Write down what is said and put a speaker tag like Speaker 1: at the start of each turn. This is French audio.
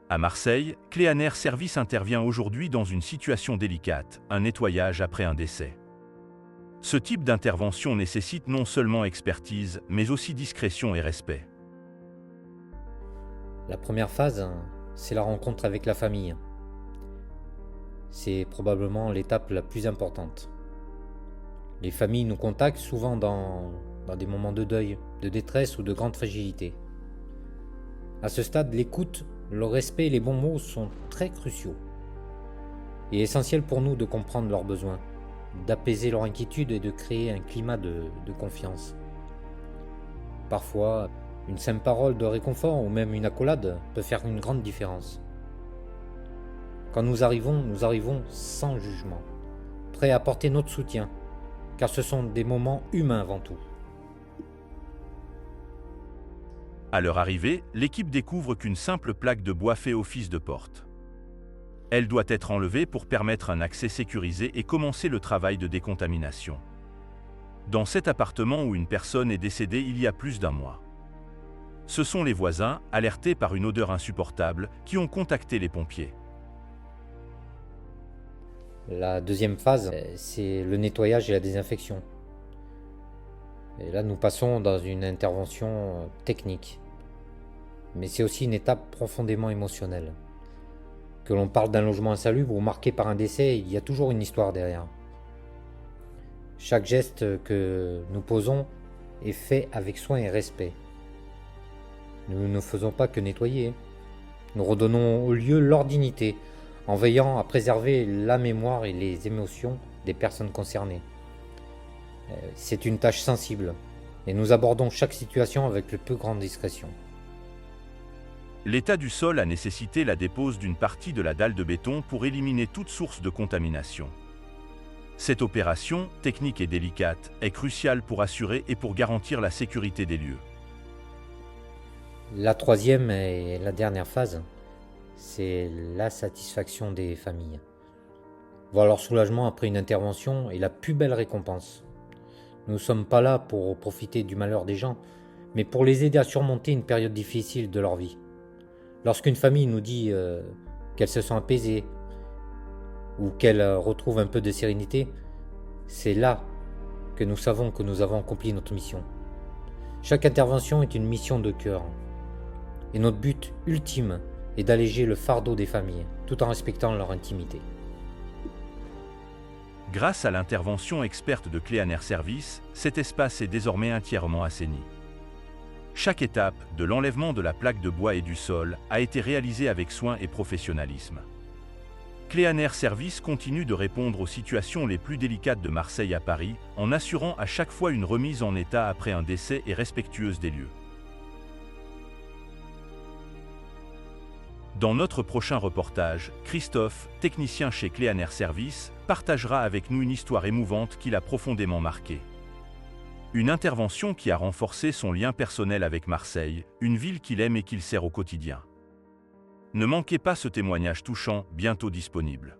Speaker 1: À Marseille, Cléaner Service intervient aujourd'hui dans une situation délicate, un nettoyage après un décès. Ce type d'intervention nécessite non seulement expertise, mais aussi discrétion et respect.
Speaker 2: La première phase, c'est la rencontre avec la famille. C'est probablement l'étape la plus importante. Les familles nous contactent souvent dans des moments de deuil, de détresse ou de grande fragilité. À ce stade, l'écoute, le respect et les bons mots sont très cruciaux. Il est essentiel pour nous de comprendre leurs besoins, d'apaiser leur inquiétude et de créer un climat de confiance. Parfois, une simple parole de réconfort ou même une accolade peut faire une grande différence. Quand nous arrivons sans jugement, prêts à apporter notre soutien, car ce sont des moments humains avant tout.
Speaker 1: À leur arrivée, l'équipe découvre qu'une simple plaque de bois fait office de porte. Elle doit être enlevée pour permettre un accès sécurisé et commencer le travail de décontamination. Dans cet appartement où une personne est décédée il y a plus d'un mois. Ce sont les voisins, alertés par une odeur insupportable, qui ont contacté les pompiers.
Speaker 2: La deuxième phase, c'est le nettoyage et la désinfection. Et là, nous passons dans une intervention technique. Mais c'est aussi une étape profondément émotionnelle. Que l'on parle d'un logement insalubre ou marqué par un décès, il y a toujours une histoire derrière. Chaque geste que nous posons est fait avec soin et respect. Nous ne faisons pas que nettoyer. Nous redonnons au lieu leur dignité, en veillant à préserver la mémoire et les émotions des personnes concernées. C'est une tâche sensible, et nous abordons chaque situation avec le plus grande discrétion.
Speaker 1: L'état du sol a nécessité la dépose d'une partie de la dalle de béton pour éliminer toute source de contamination. Cette opération, technique et délicate, est cruciale pour assurer et pour garantir la sécurité des lieux.
Speaker 2: La troisième et la dernière phase, c'est la satisfaction des familles. Voir leur soulagement après une intervention est la plus belle récompense. Nous ne sommes pas là pour profiter du malheur des gens, mais pour les aider à surmonter une période difficile de leur vie. Lorsqu'une famille nous dit qu'elle se sent apaisée ou qu'elle retrouve un peu de sérénité, c'est là que nous savons que nous avons accompli notre mission. Chaque intervention est une mission de cœur. Et notre but ultime est d'alléger le fardeau des familles, tout en respectant leur intimité.
Speaker 1: Grâce à l'intervention experte de Cléaner Service, cet espace est désormais entièrement assaini. Chaque étape, de l'enlèvement de la plaque de bois et du sol, a été réalisée avec soin et professionnalisme. Cléaner Service continue de répondre aux situations les plus délicates de Marseille à Paris, en assurant à chaque fois une remise en état après un décès et respectueuse des lieux. Dans notre prochain reportage, Christophe, technicien chez Cléaner Service, partagera avec nous une histoire émouvante qui l'a profondément marqué. Une intervention qui a renforcé son lien personnel avec Marseille, une ville qu'il aime et qu'il sert au quotidien. Ne manquez pas ce témoignage touchant, bientôt disponible.